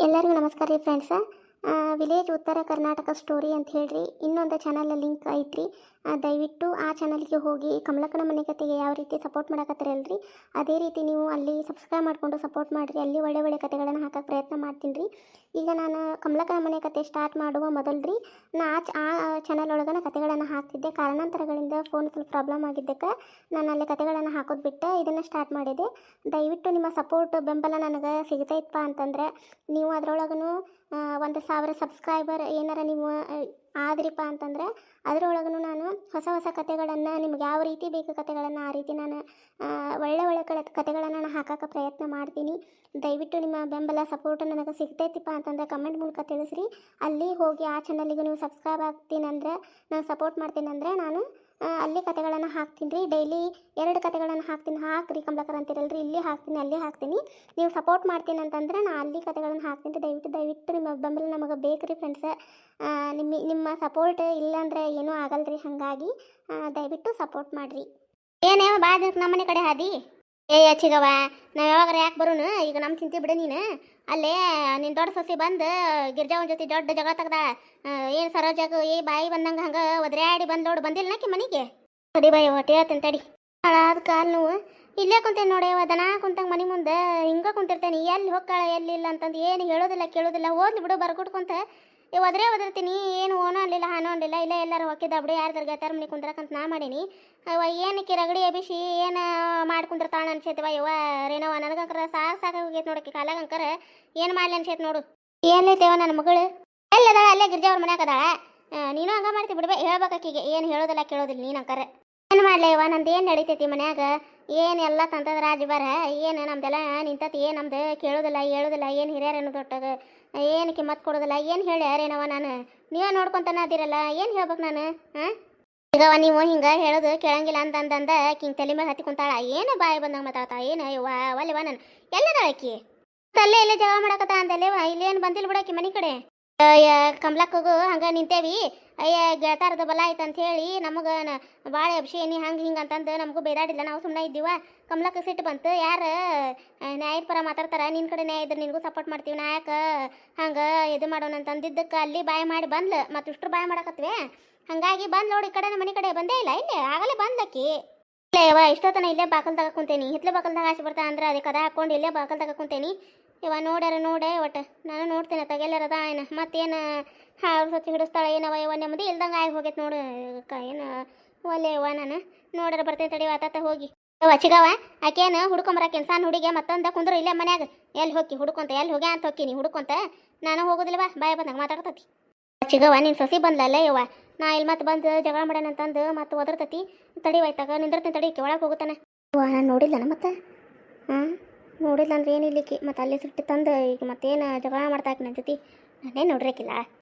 ಎಲ್ಲರಿಗೂ ನಮಸ್ಕಾರ ರೀ ಫ್ರೆಂಡ್ಸ. ವಿಲೇಜ್ ಉತ್ತರ ಕರ್ನಾಟಕ ಸ್ಟೋರಿ ಅಂತ ಹೇಳ್ರಿ ಇನ್ನೊಂದು ಚಾನಲ್ ಲಿಂಕ್ ಐತ್ರಿ. ದಯವಿಟ್ಟು ಆ ಚಾನಲ್ಗೆ ಹೋಗಿ ಕಮಲಕ್ಕನ ಮನೆ ಕತೆಗೆ ಯಾವ ರೀತಿ ಸಪೋರ್ಟ್ ಮಾಡಕತ್ತಿರಲ್ರಿ ಅದೇ ರೀತಿ ನೀವು ಅಲ್ಲಿ ಸಬ್ಸ್ಕ್ರೈಬ್ ಮಾಡಿಕೊಂಡು ಸಪೋರ್ಟ್ ಮಾಡಿರಿ. ಅಲ್ಲಿ ಒಳ್ಳೆ ಒಳ್ಳೆ ಕತೆಗಳನ್ನು ಹಾಕೋಕ್ಕೆ ಪ್ರಯತ್ನ ಮಾಡ್ತೀನಿ ರೀ. ಈಗ ನಾನು ಕಮಲಕ್ಕನ ಮನೆ ಕತೆ ಸ್ಟಾರ್ಟ್ ಮಾಡುವ ಮೊದಲು ರೀ ಆ ಚಾನಲ್ ಒಳಗನ ಕತೆಗಳನ್ನು ಹಾಕ್ತಿದ್ದೆ. ಕಾರಣಾಂತರಗಳಿಂದ ಫೋನ್ ಸ್ವಲ್ಪ ಪ್ರಾಬ್ಲಮ್ ಆಗಿದ್ದಕ್ಕೆ ನಾನು ಅಲ್ಲಿ ಕತೆಗಳನ್ನು ಹಾಕೋದು ಬಿಟ್ಟು ಇದನ್ನು ಸ್ಟಾರ್ಟ್ ಮಾಡಿದೆ. ದಯವಿಟ್ಟು ನಿಮ್ಮ ಸಪೋರ್ಟ್ ಬೆಂಬಲ ನನಗೆ ಸಿಗ್ತೈತಪ್ಪ ಅಂತಂದರೆ ನೀವು ಅದರೊಳಗೂ 1,000 ಸಬ್ಸ್ಕ್ರೈಬರ್ ಏನಾರ ನೀವು ಆದ್ರಿಪ್ಪ ಅಂತಂದರೆ ಅದರೊಳಗೂ ನಾನು ಹೊಸ ಹೊಸ ಕತೆಗಳನ್ನು ನಿಮ್ಗೆ ಯಾವ ರೀತಿ ಬೇಕು ಕತೆಗಳನ್ನು ಆ ರೀತಿ ನಾನು ಒಳ್ಳೆ ಒಳ್ಳೆ ಕತೆಗಳನ್ನು ನಾನು ಹಾಕೋಕ್ಕೆ ಪ್ರಯತ್ನ ಮಾಡ್ತೀನಿ. ದಯವಿಟ್ಟು ನಿಮ್ಮ ಬೆಂಬಲ ಸಪೋರ್ಟ್ ನನಗೆ ಸಿಗ್ತೈತಿಪ್ಪ ಅಂತಂದರೆ ಕಮೆಂಟ್ ಮೂಲಕ ತಿಳಿಸ್ರಿ. ಅಲ್ಲಿ ಹೋಗಿ ಆ ಚಾನಲ್ಗೆ ನೀವು ಸಬ್ಸ್ಕ್ರೈಬ್ ಆಗ್ತೀನಂದರೆ ನಾನು ಸಪೋರ್ಟ್ ಮಾಡ್ತೀನಂದರೆ ನಾನು ಅಲ್ಲಿ ಕತೆಗಳನ್ನು ಹಾಕ್ತೀನಿ ರೀ. ಡೈಲಿ 2 ಕತೆಗಳನ್ನು ಹಾಕ್ತೀನಿ. ಹಾಕ್ರಿ ಕಮಲಕ್ಕರ್ ಅಂತಿರಲ್ರಿ, ಇಲ್ಲಿ ಹಾಕ್ತೀನಿ ಅಲ್ಲಿ ಹಾಕ್ತೀನಿ. ನೀವು ಸಪೋರ್ಟ್ ಮಾಡ್ತೀನಿ ಅಂತಂದರೆ ನಾನು ಅಲ್ಲಿ ಕತೆಗಳನ್ನು ಹಾಕ್ತೀನಿ. ದಯವಿಟ್ಟು ನಿಮ್ಮ ಬೆಂಬಲ ನಮಗೆ ಬೇಕು ರೀ ಫ್ರೆಂಡ್ಸ. ನಿಮ್ಮ ಸಪೋರ್ಟ್ ಇಲ್ಲಾಂದರೆ ಏನೂ ಆಗಲ್ರಿ. ಹಾಗಾಗಿ ದಯವಿಟ್ಟು ಸಪೋರ್ಟ್ ಮಾಡಿರಿ. ಏನೇ ಭಾಳ ದಿನಕ್ಕೆ ನಮ್ಮನೆ ಕಡೆ ಹಾದಿ ಚಿಗವ ನಾವು ಯಾವಾಗಾರ ಯಾಕೆ ಬರೋನು. ಈಗ ನಮ್ಮ ಚಿಂತೆ ಬಿಡು ನೀನು. ಅಲ್ಲೇ ನಿನ್ನ ದೊಡ್ಡ ಸೊಸಿ ಬಂದು ಗಿರ್ಜಾವನ್ ಜೊತೆ ದೊಡ್ಡ ಜಗಳ ತೆಗ್ದಾಳ. ಏನು ಸರೋಜಾಗ ಬಾಯಿ ಬಂದಂಗೆ ಹಂಗೆ ಒದ್ರಾಡಿ ಬಂದ್ಲೋಡು. ಬಂದಿಲ್ಲ ನಾಕಿ ಮನೆಗೆ ತಡಿ ಬಾಯಿ ಹೊಟ್ಟೆ ಹೇಳ್ತೇನೆ ತಡಿ. ಹಾಳಾದ ಕಾಲು ನೋವು ಇಲ್ಲೇ ಕುಂತೇನೆ ನೋಡಿ. ದನ ಕುಂತಂಗೆ ಮನೆ ಮುಂದೆ ಹಿಂಗೆ ಕುಂತಿರ್ತೇನೆ. ಎಲ್ಲಿ ಹೋಗ್ತಾಳ ಎಲ್ಲಿಲ್ಲ ಅಂತಂದು ಏನು ಹೇಳೋದಿಲ್ಲ ಕೇಳೋದಿಲ್ಲ. ಓದ್ಲಿ ಬಿಡು ಬರ್ಗುಟ್ಕೊಂತ ಒದರ್ತೀನಿ. ಏನು ಓನೋ ಅಲ್ಲಿಲ್ಲ ಹಾನೋ ಅಲ್ಲಿಲ್ಲ. ಇಲ್ಲ ಎಲ್ಲರೂ ಹೊಕ್ಕಿದ್ದ ಬಿಡು ಯಾರ್ದಾರ ಗೆತ್ತಾರ ಮನೆ ಕುಂದ್ರಕಂತ ನಾ ಮಾಡೀನಿ. ಏನಕ್ಕೆ ರಗಡಿ ಎಬಿಸಿ ಏನು ಮಾಡ್ಕೊಂಡಿರ್ತಾಳ ಅನ್ಸೈತವ ಯವ್ವ ರೇನವ. ನನಗಂಕರ ಸಾಕು ಹೋಗೈತೆ ನೋಡಕ್ಕೆ ಕಾಲಾಗಂಕರ ಏನು ಮಾಡ್ಲಿ ಅನ್ಸೈತೆ ನೋಡು. ಏನೈತೆವ ನನ್ನ ಮಗಳು ಎಲ್ಲದಾಳ ಅಲ್ಲೇ ಗಿರ್ಜಾವ್ರ ಮನ್ಯಾಗ ಅದಾಳ. ನೀನು ಹಂಗೆ ಮಾಡ್ತಿ ಬಿಡ್ಬೇ. ಹೇಳ್ಬೇಕಾಕಿಗೆ ಏನು ಹೇಳೋದಿಲ್ಲ ಕೇಳೋದಿಲ್ಲ ನೀನು ಅಂಕರ. ಏನು ಮಾಡ್ಲಿ ಇವ ನಂದು ಏನು ನಡೀತೈತಿ ಮನ್ಯಾಗ. ಏನೆಲ್ಲ ತಂತದ ರಾಜಬಾರ ಏನು ನಮ್ದೆಲ್ಲ ನಿಂತತಿ. ಏನು ನಮ್ದು ಕೇಳೋದಿಲ್ಲ ಹೇಳೋದಿಲ್ಲ. ಏನು ಹಿರಿಯರೇನು ದೊಡ್ಡಗ ಏನು ಕಿಮ್ಮತ್ತು ಕೊಡೋದಿಲ್ಲ. ಏನು ಹೇಳಿ ಯಾರೇನವ ನಾನು. ನೀವೇ ನೋಡ್ಕೊತಾನ ಅದಿರಲ್ಲ. ಏನು ಹೇಳ್ಬೇಕು ನಾನು? ಈಗವ ನೀವು ಹಿಂಗೆ ಹೇಳೋದು ಕೇಳಂಗಿಲ್ಲ ಅಂತಂದ ಹಿಂಗೆ ತಲೆ ಮೇಲೆ ಹತ್ತಿ ಕುಂತಾಳ. ಏನು ಬಾಯಿ ಬಂದಂಗೆ ಮಾತಾಡ್ತಾ. ಏನು ಯವ್ವ ಒಲ್ಲೆವ ನಾನು ಎಲ್ಲದಾಳ ಆಕಿ ಅಲ್ಲೇ ಇಲ್ಲೇ ಜಗಳ ಮಾಡಕತ್ತ ಅಂತಲ್ಲೇವ. ಇಲ್ಲೇನು ಬಂದಿಲ್ಲ ಬಿಡಾಕಿ ಮನೆ ಕಡೆ. ಕಮಲಕ್ಕಗೂ ಹಂಗೆ ನಿಂತೇವಿ. ಅಯ್ಯ ಗೆಳತಾರದ ಬಲ ಆಯ್ತು ಅಂತ ಹೇಳಿ ನಮಗೆ ಭಾಳ ಅಭಿಷೇನಿ ಹಂಗೆ ಹಿಂಗೆ ಅಂತಂದು ನಮಗೂ ಬೇದಾಡಿಲ್ಲ. ನಾವು ಸುಮ್ಮನೆ ಇದ್ದೀವ. ಕಮಲಕ್ಕ ಸಿಟ್ಟು ಬಂತು. ಯಾರು ನ್ಯಾಯದ ಪರ ಮಾತಾಡ್ತಾರೆ ನಿನ್ನ ಕಡೆ ನ್ಯಾಯ ಇದ್ರೆ ನಿನಗೂ ಸಪೋರ್ಟ್ ಮಾಡ್ತೀವಿ. ನಾಯಕ ಹಂಗೆ ಇದು ಮಾಡೋಣ ಅಂತಂದಿದ್ದಕ್ಕೆ ಅಲ್ಲಿ ಬಾಯಿ ಮಾಡಿ ಬಂದ್ಲು. ಮತ್ತು ಇಷ್ಟರು ಬಾಯಿ ಮಾಡಕತ್ವೆ. ಹಾಗಾಗಿ ಬಂದು ನೋಡಿ ಈ ಕಡೆ ನಮ್ಮ ಮನೆ ಕಡೆ ಬಂದೇ ಇಲ್ಲ. ಇಲ್ಲೇ ಆಗಲೇ ಬಂದಕ್ಕಿ. ಇಲ್ಲ ಯವ್ವ ಇಷ್ಟೊತ್ತನ ಇಲ್ಲೇ ಬಾಕಲ್ದಾಗ ಕುಂತೇನಿ. ಹಿತ್ಲೆ ಬಾಕಲ್ದಾಗ ಆಸೆ ಬರ್ತಾ ಅಂದ್ರೆ ಅದಕ್ಕೆ ಕದ ಹಾಕ್ಕೊಂಡು ಇಲ್ಲೇ ಬಾಕಲ್ದಾಗ ಕುಂತೇನಿ. ಇವ ನೋಡ್ಯಾರ ನೋಡೆ ಒಟ್ಟು ನಾನು ನೋಡ್ತೇನೆ ತಗೆಲ್ಲರದ ಏನು ಮತ್ತೇನು ಹಾಳು ಸತಿ ಹಿಡಿಸ್ತಾಳೆ ಏನವ. ಇವ ನೆಮ್ಮದಿ ಇಲ್ದಂಗೆ ಆಗಿ ಹೋಗೈತೆ ನೋಡು. ಏನು ಒಲ್ಲೆ ಇವ ನಾನು ನೋಡ್ಯಾರ ಬರ್ತೇನೆ ತಡಿ ಆತ ಹೋಗಿ ಚಿಗವ ಆಕೇನು ಹುಡ್ಕೊಂಬರಾಕೇನು ಸಣ್ಣ ಹುಡುಗಿ ಮತ್ತೊಂದ ಕುಂದ್ರು ಇಲ್ಲೇ ಮನ್ಯಾಗ. ಎಲ್ಲಿ ಹೋಗಿ ಹುಡ್ಕೊಂತ ಎಲ್ಲಿ ಹೋಗ್ಯಾ ಅಂತ ಹೋಗ್ತೀನಿ ಹುಡ್ಕೊಂತ. ನಾನು ಹೋಗೋದಿಲ್ವಾ ಬಾಯ್ ಬಂದಾಗ ಮಾತಾಡ್ತತಿ. ಚಿಗವ ನೀನು ಸೊಸಿ ಬಂದ್ಲಲ್ಲ ಯವ್ವ. ನಾ ಇಲ್ಲಿ ಮತ್ತೆ ಬಂದು ಜಗಳ ಮಾಡ್ಯಾನ ಅಂತಂದು ಮತ್ತೆ ಒದರ್ತತಿ. ತಡಿವಾಯ್ತಾಗ ನಿಂದಿರ್ತೀನಿ ತಡಿ ಒಳಗೆ ಹೋಗುತ್ತಾನೆ. ನಾನು ನೋಡಿಲ್ಲನ ಮತ್ತೆ ನೋಡಿಲ್ಲ ಅಂದ್ರೆ ಏನಿಲ್ಲಿಕ್ಕಿ ಮತ್ತೆ ಅಲ್ಲಿ ಸಿಟ್ಟು ತಂದು ಈಗ ಮತ್ತೇನು ಜಗಳ ಮಾಡ್ತಾ ನಂತತಿ. ನಾನೇ ನೋಡ್ರಿಕಿಲ್ಲ.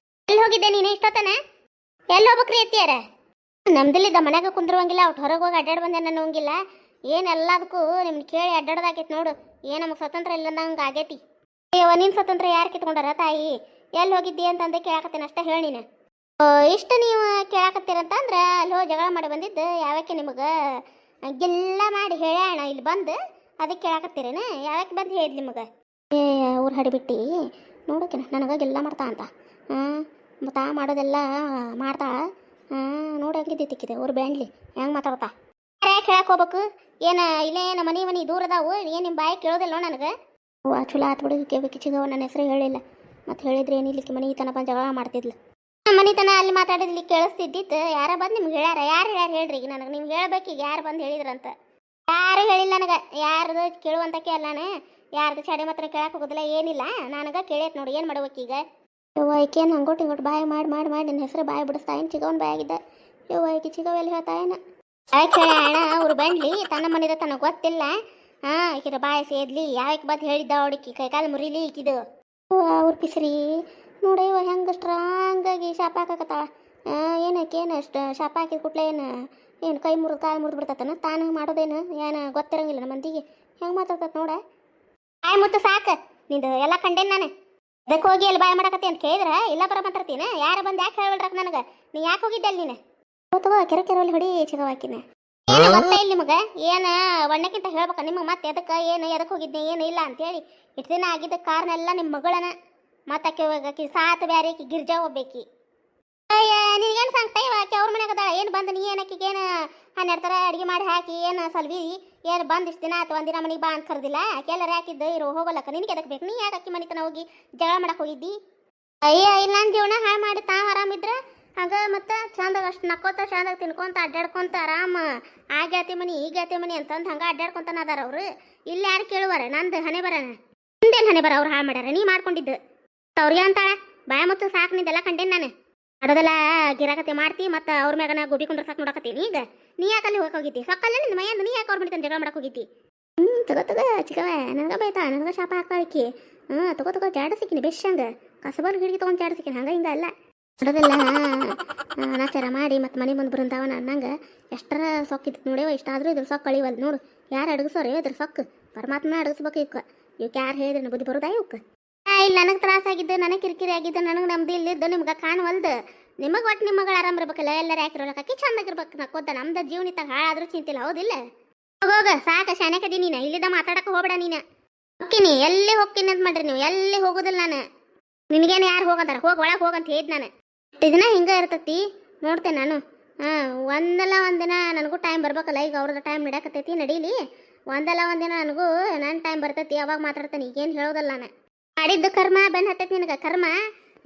ಎಲ್ಲಿ ಹೋಗಿದ್ದೆ ನೀನು ಇಷ್ಟೊತ್ತನ? ಎಲ್ಲಿ ಹೋಗ್ಬೇಕ್ರಿ ಅತ್ತಿಯಾರ? ನಮ್ದಿಲ್ಲಿದ್ದ ಮನ್ಯಾಗ ಕುಂದ್ರುವಂಗಿಲ್ಲ. ಒಟ್ಟು ಹೊರಗೆ ಹೋಗಿ ಅಡ್ಡಾಡಿ ಬಂದೆ ನಾನು ಹೋಗಿಲ್ಲ. ಏನೆಲ್ಲದಕ್ಕೂ ನಿಮ್ಗೆ ಕೇಳಿ ಅಡ್ಡಾಡೋದಾಗೈತೆ ನೋಡು. ಏನು ನಮಗೆ ಸ್ವತಂತ್ರ ಇಲ್ಲಂದಂಗೆ ಆಗೈತಿ. ಅಯ್ಯವ ನಿನ್ನ ಸ್ವತಂತ್ರ ಯಾರು ಕಿತ್ಕೊಂಡಾರ ತಾಯಿ? ಎಲ್ಲಿ ಹೋಗಿದ್ದಿ ಅಂತಂದೆ ಕೇಳಾಕತ್ತೇನೆ ಅಷ್ಟೇ ಹೇಳಿ ನೀನು. ಇಷ್ಟು ನೀವು ಕೇಳಾಕತ್ತೀರಂತಂದ್ರೆ ಅಲ್ಲಿ ಹೋಗಿ ಜಗಳ ಮಾಡಿ ಬಂದಿದ್ದು ಯಾವಕ್ಕೆ ನಿಮಗೆ ಗೆಲ್ಲ ಮಾಡಿ ಹೇಳ್ಯಾಣ ಇಲ್ಲಿ ಬಂದು ಅದಕ್ಕೆ ಕೇಳಾಕತ್ತೀರೇನ? ಯಾವಕ್ಕೆ ಬಂದು ಹೇಳಿದ್ ನಿಮಗೆ? ಊರು ಹಡಿಬಿಟ್ಟು ನೋಡೋಕೆ ನನಗೆಲ್ಲ ಮಾಡ್ತಾ ಅಂತ ತಾ ಮಾಡೋದೆಲ್ಲ ಮಾಡ್ತಾ ನೋಡಂಗಿದ್ದಿಕ್ಕಿದೆ ಊರು ಬ್ಯಾಂಡ್ಲಿ ಹೆಂಗೆ ಮಾತಾಡ್ತಾ. ಯಾಕೆ ಹೇಳಕ್ಕೆ ಹೋಗ್ಬೇಕು? ಏನು ಇಲ್ಲೇ ನಮ್ಮ ಮನೆ ದೂರ ಅದಾವು. ಏನು ನಿಮ್ಮ ಬಾಯಿ ಕೇಳೋದಿಲ್ಲ ನನಗೆ. ಚಲೋ ಆತು ಬಿಡು ಕೇಳಬೇಕು. ಚಿಗವ ನನ್ನ ಹೆಸರು ಹೇಳಿಲ್ಲ. ಮತ್ತು ಹೇಳಿದ್ರೆ ಏನಿಲ್ಲಿಕ್ಕೆ ಮನೆ ತನ ಬಂದು ಜಗಳ ಮಾಡ್ತಿದ್ಲು. ಮನಿತನ ಅಲ್ಲಿ ಮಾತಾಡಿದ್ಲಿ ಕೇಳಿಸ್ತಿದ್ದಿತ್ತು. ಯಾರ ಬಂದು ನಿಮ್ಗೆ ಹೇಳ್ಯಾರ? ಯಾರು ಹೇಳ್ರಿ ಈಗ ನನಗೆ. ನೀವು ಹೇಳ್ಬೇಕೀಗ ಯಾರು ಬಂದು ಹೇಳಿದ್ರಂತ. ಯಾರು ಹೇಳಿಲ್ಲ ನನಗೆ. ಯಾರ್ದು ಕೇಳುವಂತಕ್ಕೆ ಅಲ್ಲಾನೆ. ಯಾರ್ದು ಚಡೆ ಮಾತ್ರ ಕೇಳಕ್ಕೆ ಹೋಗೋದಿಲ್ಲ ಏನಿಲ್ಲ. ನನಗೆ ಕೇಳೈತೆ ನೋಡಿ ಏನು ಮಾಡ್ಬೇಕೀಗ. ಯವ್ವೈಕೇನು ಹಂಗೋಟ್ ಹಿಂಗೋಟ್ ಬಾಯಿ ಮಾಡಿ ನಿನ್ನ ಹೆಸರು ಬಾಯಿ ಬಿಡಿಸ್ತಾ ಏನು ಚಿಗವನ್ ಬಾಯಾಗಿದ್ದ. ಯವ್ವೈಕಿ ಚಿಗವೆಲ್ಲಿ ಹೇಳ್ತಾ ಏನು ಯಾಕೆ ಹೇಳ ಅವ್ರು ಬಂಡ್ಲಿ ತನ್ನ ಮನೆದ ತನಗೆ ಗೊತ್ತಿಲ್ಲ. ಈಕಿರ ಬಾಯಿ ಸೇದ್ಲಿ ಯಾವಕ್ಕೆ ಬಂದು ಹೇಳಿದ್ದ ಅವಡಿಕಿ ಕೈಕಾಲು ಮುರಿಲಿ ಈಕಿದು. ಅವ್ರ ಪಿಸ್ರಿ ನೋಡಯ್ಯವ ಹೆಂಗೆ ಸ್ಟ್ರಾಂಗಾಗಿ ಶಾಪ ಹಾಕತ್ತಾಳ. ಏನಕ್ಕೇನು ಅಷ್ಟು ಶಾಪ ಹಾಕಿದ ಕೂಡಲೇ ಏನು ಕೈ ಮುರಿದು ಕಾಲು ಮುರಿದು ಬಿಡ್ತತನ ತಾನು ಮಾಡೋದೇನು ಏನು ಗೊತ್ತಿರಂಗಿಲ್ಲ ನಮ್ಮ ಮಂದಿಗೆ. ಹೆಂಗೆ ಮಾತಾಡ್ತತ್ ನೋಡ. ಬಾಯಿ ಮುತ್ತು ಸಾಕು ನಿಂದು ಎಲ್ಲ ಕಂಡೇನು ನಾನು. ಅದಕ್ಕೆ ಹೋಗಿ ಅಲ್ಲಿ ಬಾಯಿ ಮಾಡಕತ್ತಿ ಅಂತ ಕೇಳಿದ್ರೆ ಇಲ್ಲ ಬರ ಮಾತಾಡ್ತೀನಿ. ಯಾರು ಬಂದು ಯಾಕೆ ಹೇಳ್ಬಿಡ್ರಕ್ಕೆ ನನಗೆ? ನೀ ಯಾಕೆ ಹೋಗಿದ್ದೆ ಅಲ್ಲಿ ನೀನು? ಗೊತ್ತವ ಕೆರೆಯಲ್ಲಿ ಹೊಡಿ ಚಿಗವಾಕಿನ ಏನು ಗೊತ್ತಾ ಇಲ್ಲ ನಿಮಗೆ? ಏನು ಒಣ್ಣಕ್ಕಿಂತ ಹೇಳ್ಬೇಕ ನಿಮಗೆ ಮತ್ತೆ ಎದಕ್ಕೆ ಏನು ಎದಕ್ಕೆ ಹೋಗಿದ್ದೆ ಏನು ಇಲ್ಲ ಅಂತೇಳಿ. ಇಷ್ಟು ದಿನ ಆಗಿದ್ದ ಕಾರಣೆಲ್ಲ ನಿಮ್ಮ ಮಗಳನ ಮತ್ತು ಆಕಿ ಸಾತ್ ಬ್ಯಾರೆ ಆಕಿ ಗಿರ್ಜಾ ಹೋಗ್ಬೇಕಿ. ಅಯ್ಯ ನಿನಗೇನು ಸಂಕಟ ಇವ ಆಕೆ ಅವ್ರ ಮನೆಗೆ ಅದಾಳ ಏನು ಬಂದು ನೀ ಏನು ಆಕಿಗೆ ಏನು 12 ಥರ ಅಡುಗೆ ಮಾಡಿ ಹಾಕಿ ಏನು ಸಲ್ವಿ ಏನು ಬಂದು ಇಷ್ಟು ದಿನ ಆಯ್ತು ಒಂದಿನ ಮನೆಗೆ ಬಾ ಅಂತ ಕರೆದಿಲ್ಲ ಆಕೆ ಎಲ್ಲರ ಹಾಕಿದ್ದು ಇರೋ ಹೋಗಲ್ಲಕ್ಕ ನಿನಗೆ ಎದಕ್ಕೆ ಬೇಕು ನೀ ಯಾಕೆ ಅಕ್ಕಿ ಮನೆ ತನ ಹೋಗಿ ಜಗಳ ಮಾಡಕ್ಕೆ ಹೋಗಿದ್ದಿ. ಅಯ್ಯ ಇಲ್ಲ ನನ್ನ ಜೀವನ ಹಾಳು ಮಾಡಿ ತಾವು ಆರಾಮಿದ್ರೆ ಹಂಗೆ ಮತ್ತು ಚಂದಾಗ ಅಷ್ಟು ನಕ್ಕೋತ ಚಂದಾಗ ತಿನ್ಕೊಂತ ಅಡ್ಡಾಡ್ಕೊಂತ ಆರಾಮ ಆ ಗೆಳತಿ ಮನೆ ಈ ಗೆಳತಿ ಮನೆ ಅಂತಂದು ಹಂಗೆ ಅಡ್ಡಾಡ್ಕೊಂತಾನ ಅದಾರ ಅವರು. ಇಲ್ಲಿ ಯಾರು ಕೇಳುವಾರ ನಂದು ಹಣೆ ಬರೋಣ ನಿಂದೇನು ಹಣೆ ಬರ ಅವ್ರು ಹಾಳು ಮಾಡ್ಯಾರ ನೀ ಮಾಡ್ಕೊಂಡಿದ್ದು ಅವ್ರಿಗೆ ಅಂತಾಳ ಬಾಯ ಮತ್ತು ಸಾಕು ನಿಂದೆಲ್ಲ ಕಂಡೇನು ನಾನು ಅಡೋದೆಲ್ಲ ಗಿರಾಕತೆ ಮಾಡ್ತಿ ಮತ್ತು ಅವ್ರ ಮ್ಯಾಗ ನಾ ಗೋಬಿ ಕುಂಡ್ರ ಸಾಕು ನೋಡಕತ್ತೀನಿ ಈಗ ನೀ ಯಾಕಲ್ಲಿ ಹೋಗಿದ್ದಿ ಸೊಕ್ಕಲ್ಲ ನಿನ್ನ ಮೈಯಂದು ನೀ ಯಾಕೆ ಅವ್ರ ಮನೆ ಜಗಳ ಮಾಡಕ್ಕೆ ಹೋಗಿದ್ದಿ. ತಗೋ ಚಿಕ್ಕವ ನನಗೆ ಬೈತಾಳ ನನಗೆ ಶಾಪ ಹಾಕಾಳಿಕಿ ತಗೋ ಜಾಡ ಸಿಕ್ಕಿನಿ ಬೆಶ್ ಹಂಗೆ ಕಸಬಲ್ ಗಿಡಗಿ ತೊಗೊಂಡು ಜಾಡ ಸಿಕ್ಕಿನಿ ಹಂಗೆ ಹಿಂಗೆ ಅಲ್ಲ ಅಡೋದೆಲ್ಲ ಅನಾಚಾರ ಮಾಡಿ ಮತ್ತು ಮನೆ ಬಂದು ಬೃಂದಾವನ ಅನ್ನಂಗೆ ಎಷ್ಟರ ಸೊಕ್ಕಿತ್ತು ನೋಡ್ಯವ ಇಷ್ಟಾದರೂ ಇದ್ರ ಸೊಕ್ಕು ಅಳಿವಲ್ ನೋಡು ಯಾರು ಅಡಗಿಸೋರು ಇದ್ರ ಸೊಕ್ಕು ಪರಮಾತ್ಮ ಅಡಗಿಸ್ಬೇಕು ಇವಕ್ಕೆ ಯಾರು ಹೇಳಿದ್ರೆ ಬುದ್ಧಿ ಬರೋದಾ ಇವಕ್ಕೆ. ಇಲ್ಲ ನನಗೆ ತ್ರಾಸಾಗಿದ್ದು ನನಗೆ ಕಿರಿಕಿರಿ ಆಗಿದ್ದು ನನಗೆ ನಮ್ದು ಇಲ್ಲಿದ್ದು ನಿಮ್ಗೆ ಕಾಣವಲ್ದು ನಿಮಗೆ ಒಟ್ಟು ನಿಮ್ಮ ಮಗಳು ಆರಾಮ ಇರ್ಬೇಕಲ್ಲ ಎಲ್ಲರೂ ಯಾಕಿರೋಲಕ್ಕಿ ಚಂದಾಗಿರ್ಬೇಕು ನಕ್ಕೋದ ನಮ್ದು ಜೀವನಿತಾಗ ಹಾಳಾದ್ರೂ ಚಿಂತಿಲ್ಲ ಹೌದಿಲ್ಲ. ಹೋಗ ಸಾಕ ಶಾನ್ಯಾಕದಿ ನೀನು ಇಲ್ಲಿದ್ದ ಮಾತಾಡಕ್ಕೆ ಹೋಗ್ಬೇಡ ನೀನು ಹೊಕ್ಕಿನಿ ಎಲ್ಲಿ ಹೊಕ್ಕಿನಿ ಅಂತ ಮಾಡ್ರಿ ನೀವು ಎಲ್ಲಿ ಹೋಗೋದಿಲ್ಲ ನಾನು ನಿನಗೇನು ಯಾರು ಹೋಗಂತಾರ ಹೋಗಿ ಒಳಗೆ ಹೋಗಂತ ಹೇಳಿದ್ ನಾನು ದಿನ ಹಿಂಗೆ ಇರ್ತೈತಿ ನೋಡ್ತೇನೆ ನಾನು ಒಂದಲ್ಲ ಒಂದಿನ ನನಗೂ ಟೈಮ್ ಬರ್ಬೇಕಲ್ಲ ಈಗ ಅವ್ರದ್ದು ಟೈಮ್ ನಡ್ಯಾಕತ್ತೈತಿ ನಡೀಲಿ ಒಂದಲ್ಲ ಒಂದಿನ ನನಗೂ ನನ್ನ ಟೈಮ್ ಬರ್ತೈತಿ ಅವಾಗ ಮಾತಾಡ್ತೇನೆ ಈಗೇನು ಹೇಳೋದಲ್ಲ ನಾನು ಮಾಡಿದ್ದು ಕರ್ಮ ಬೆನ್ನು ಹತ್ತೈತಿ ನಿನಗೆ ಕರ್ಮ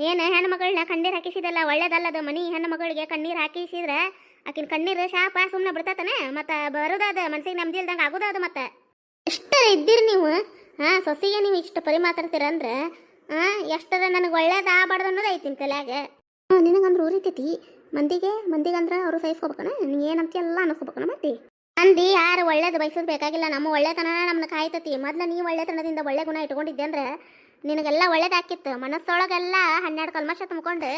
ಏನು ಹೆಣ್ಣು ಮಗಳನ್ನ ಕಣ್ಣೀರು ಹಾಕಿಸಿದಲ್ಲ ಒಳ್ಳೇದಲ್ಲದ ಮನಿ ಹೆಣ್ಣು ಮಗಳಿಗೆ ಕಣ್ಣೀರು ಹಾಕಿಸಿದ್ರೆ ಆಕಿನ ಕಣ್ಣೀರು ಶಾಪ ಸುಮ್ಮನೆ ಬಿಡ್ತಾನೆ ಮತ್ತು ಬರೋದಾದ ಮನ್ಸಿಗೆ ನೆಮ್ಮದಿ ಇಲ್ದಂಗೆ ಆಗೋದಾದ ಮತ್ತೆ ಎಷ್ಟರ ಇದ್ದೀರಿ ನೀವು ಸೊಸಿಗೆ ನೀವು ಇಷ್ಟು ಪರಿ ಮಾತಾಡ್ತೀರ ಅಂದ್ರೆ ಎಷ್ಟರ ನನಗೆ ಒಳ್ಳೇದು ಆಗಬಾರ್ದು ಅನ್ನೋದು ಐತಿ ನಿಮ್ಮ ತಲೆಯಾಗ ನಿನಗಂದ್ರೆ ಊರಿತೈತಿ ಮಂದಿಗಂದ್ರೆ ಅವರು ಸಹಿಸ್ಕೋಬೇಕನ ನೀ ಏನಂತ ಎಲ್ಲ ಅನ್ನಿಸ್ಕೋಬೇಕನ ಮತ್ತೆ ಮಂದಿ ಯಾರು ಒಳ್ಳೇದು ಬಯಸೋದು ಬೇಕಾಗಿಲ್ಲ ನಮ್ಮ ಒಳ್ಳೆತನ ನಮ್ಮನ್ನ ಕಾಯ್ತತಿ ಮೊದಲು ನೀವು ಒಳ್ಳೆತನದಿಂದ ಒಳ್ಳೆ ಗುಣ ಇಟ್ಕೊಂಡಿದ್ದೆ ಅಂದ್ರೆ ನಿನಗೆಲ್ಲ ಒಳ್ಳೇದಾಕಿತ್ತು ಮನಸ್ಸೊಳಗೆಲ್ಲ 12 ಕಲ್ಮಶ ತುಂಬ್ಕೊಂಡು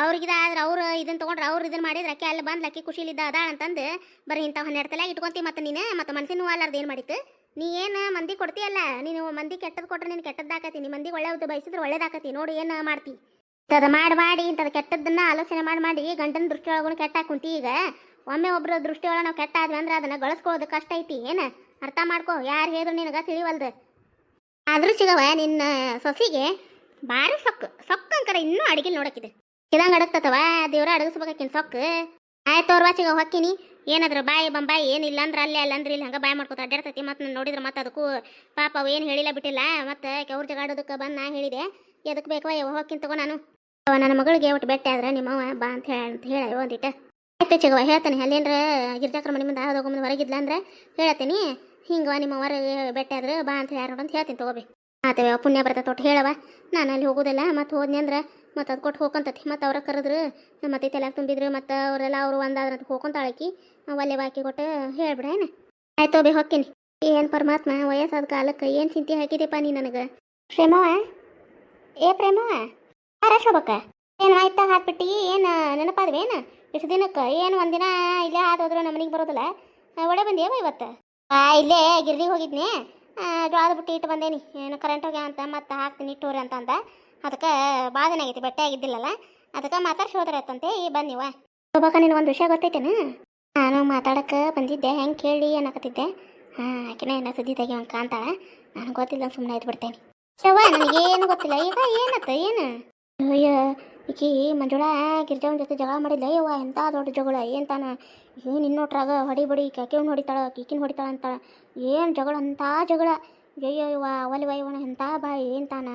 ಅವ್ರಿಗಿದಾದ್ರೆ ಅವ್ರು ಇದನ್ನು ತೊಗೊಂಡ್ರೆ ಅವ್ರು ಇದನ್ನು ಮಾಡಿದ್ರೆ ಅಕ್ಕಿ ಅಲ್ಲಿ ಬಂದು ಅಕ್ಕಿ ಖುಷಿಲಿದ್ದ ಅದಾಳ ಅಂತಂದು ಬರೀ ಇಂಥವು 12 ತಲೆಯಾಗ ಇಟ್ಕೊಂತಿ ಮತ್ತು ನೀನು ಮತ್ತು ಮನಸ್ಸಿನ ನೋವಲ್ಲಾರ್ದು ಏನು ಮಾಡಿತ್ತು ನೀ ಏನು ಮಂದಿ ಕೊಡ್ತೀಯಲ್ಲ ನೀನು ಮಂದಿ ಕೆಟ್ಟದ್ದು ಕೊಟ್ಟರೆ ನೀನು ಕೆಟ್ಟದ್ದಾಕತಿ ನೀ ಮಂದಿ ಒಳ್ಳೆದು ಬಯಸಿದ್ರೆ ಒಳ್ಳೇದಾಕತಿ ನೋಡಿ ಏನು ಮಾಡ್ತಿ ಇಂಥದ್ದು ಮಾಡಿ ಇಂಥದ್ದು ಕೆಟ್ಟದ್ದನ್ನ ಆಲೋಚನೆ ಮಾಡಿ ಗಂಡನ ದೃಷ್ಟಿಯೊಳಗೂ ಕೆಟ್ಟ ಕುಂತಿ ಈಗ ಒಮ್ಮೆ ಒಬ್ಬರ ದೃಷ್ಟಿಯೊಳಗೆ ನಾವು ಕೆಟ್ಟ ಆದ್ವಿ ಅಂದ್ರೆ ಅದನ್ನು ಗಳಿಸ್ಕೊಳ್ಳೋದು ಕಷ್ಟ ಐತಿ ಏನು ಅರ್ಥ ಮಾಡ್ಕೋ ಯಾರು ಹೇಳಿದ್ರು ನಿನಗೆ ತಿಳಿವಲ್ದು ಆದ್ರೂ ಸಿಗವ ನಿನ್ನ ಸೊಸಿಗೆ ಭಾರಿ ಸೊಕ್ಕು ಅಂಕರ ಇನ್ನೂ ಅಡಿಗೆ ನೋಡಕ್ಕಿದೆ ಇದಂಗೆ ಅಡಗ್ತತವ ದೇವ್ರ ಅಡಗಿಸ್ಬೇಕಾಕಿನ ಸೊಕ್ಕು ಆಯ್ತು ಅವ್ರ ವಾಚಿಗೆ ಹೊಕ್ಕಿನಿ ಏನಾದ್ರು ಬಾಯಿ ಬಂಬಾಯಿ ಏನಿಲ್ಲ ಅಂದ್ರೆ ಅಲ್ಲೇ ಅಲ್ಲಂದ್ರೆ ಇಲ್ಲಿ ಹಂಗೆ ಬಾಯಿ ಮಾಡ್ಕೊತ ಅಡ್ಡಾಡ್ತೈತಿ ಮತ್ತು ನಾನು ನೋಡಿದ್ರೆ ಮತ್ತು ಅದಕ್ಕೂ ಪಾಪ ಅವು ಏನು ಹೇಳಿಲ್ಲ ಬಿಟ್ಟಿಲ್ಲ ಮತ್ತು ಅವ್ರ ಜಗಾಡೋದಕ್ಕೆ ಬಂದು ನಾ ಹೇಳಿದೆ ಎದಕ್ಕೆ ಬೇಕವ ಹೋಗ್ಕಿನ್ ತಗೋ ನಾನು ನನ್ನ ಮಗಳಿಗೆ ಒಟ್ಟು ಬೆಟ್ಟೆ ಆದ್ರೆ ನಿಮ್ಮವ ಬಾ ಅಂತ ಹೇಳ ಒಂದಿಟ್ಟು ಆಯ್ತು ಚಿಗವ ಹೇಳ್ತಾನೆ ಅಲ್ಲೇನ್ರ ಗಿರ್ಜಾಕ್ರ ಮನೆ ಮುಂದೆ ಹೋಗೋಮಂದು ಹೊರಗಿದ್ಲ ಅಂದ್ರೆ ಹೇಳ್ತೀನಿ ಹಿಂಗವ ನಿಮ್ಮ ಹೊರಗೆ ಬೆಟ್ಟೆ ಆದ್ರೆ ಬಾ ಅಂತ ಯಾರು ಅಂತ ಹೇಳ್ತೀನಿ ತಗೋಬಿ ಆತವ ಪುಣ್ಯ ಬರ್ತೈತೆ ಒಟ್ಟು ಹೇಳವ ನಾನು ಅಲ್ಲಿ ಹೋಗೋದಿಲ್ಲ ಮತ್ತು ಹೋದ್ನಿ ಅಂದ್ರೆ ಮತ್ತು ಅದು ಕೊಟ್ಟು ಹೋಗ್ಕೊಂತತಿ ಮತ್ತು ಅವ್ರ ಕರೆದ್ರು ಮತ್ತೆ ತಲೆಯಾಗ ತುಂಬಿದ್ರು ಮತ್ತು ಅವರೆಲ್ಲ ಅವರು ಒಂದಾದ್ರ ಅಂತ ಹೋಗ್ಕೊಂತಾಳಕಿ ಒಲ್ಲೆ ಬಾಕಿ ಕೊಟ್ಟು ಹೇಳ್ಬಿಡ ಏನು ಆಯ್ತು ಬಿ ಹೊಕ್ಕಿನಿ ಏನು ಪರಮಾತ್ಮ ವಯಸ್ಸಾದ ಕಾಲಕ್ಕೆ ಏನು ಚಿಂತೆ ಹಾಕಿದೆಪ್ಪ ನೀ ನನಗೆ ಪ್ರೇಮವ ಪ್ರೇಮವ ಶೋಭಕ್ಕ ಏನು ಆಯ್ತಾ ಹಾಕ್ಬಿಟ್ಟು ಏನು ನೆನಪಾದ್ವೇನು ಇಷ್ಟು ದಿನಕ್ಕೆ ಏನು ಒಂದಿನ ಇಲ್ಲೇ ಆದೋದ್ರು ನಮ್ಮ ಮನೆಗೆ ಬರೋದಿಲ್ಲ ಒಳ್ಳೆ ಬಂದೇವ ಇವತ್ತು ಇಲ್ಲೇ ಗಿರ್ನಿಗೆ ಹೋಗಿದ್ನಿ ಜೋಳದ ಬುಟ್ಟಿ ಇಟ್ಟು ಬಂದೇನಿ ಏನು ಕರೆಂಟ್ ಹೋಗ್ಯ ಅಂತ ಮತ್ತೆ ಹಾಕ್ತೀನಿ ಇಟ್ಟೂರಿ ಅಂತಂದ ಅದಕ್ಕೆ ಭಾಳ ದಿನ ಆಗೈತಿ ಬೆಟ್ಟೆ ಆಗಿದ್ದಿಲ್ಲಲ್ಲ ಅದಕ್ಕೆ ಮಾತಾಡ್ಸಿ ಹೋದ್ರತ್ತಂತೆ ಈ ಬಂದಿವ ಶೋಭಕ್ಕ ನೀನು ಒಂದು ವಿಷಯ ಗೊತ್ತೈತೇನು ನಾನು ಮಾತಾಡಕ್ಕೆ ಬಂದಿದ್ದೆ ಹೆಂಗೆ ಕೇಳಿ ಅನ್ನಕತ್ತಿದ್ದೆ ಆಕಿನ ಏನ ಸುದ್ದಿ ತೆಗಿವಂಕ ಅಂತಾಳ ನನಗೆ ಗೊತ್ತಿಲ್ಲ ಸುಮ್ಮನೆ ಆಯ್ತು ಬಿಡ್ತೇನೆ ಶವ ನನಗೇನು ಗೊತ್ತಿಲ್ಲ ಈಗ ಏನತ್ತ ಏನು ಅಯ್ಯ ಈಕಿ ಮಂಜುಳ ಗಿರ್ಜವನ ಜೊತೆ ಜಗಳ ಮಾಡಿಲ್ಲ ಯವ್ವ ಎಂಥ ದೊಡ್ಡ ಜಗಳ ಏನು ತಾನ ಏನು ಇನ್ನೊಟ್ರಾಗ ಹೊಡಿ ಬಡಿ ಕೆವ್ನ ಹೊಡಿತಾಳ ಕೀಕಿನ ಹೊಡಿತಾಳ ಅಂತಾಳ ಏನು ಜಗಳ ಅಂಥ ಜಗಳ ಅಯ್ಯೋ ಯವ್ವ ಒಲಿ ವಯ್ಯವಣ ಎಂಥ ಬಾಯಿ ಏನು ತಾನ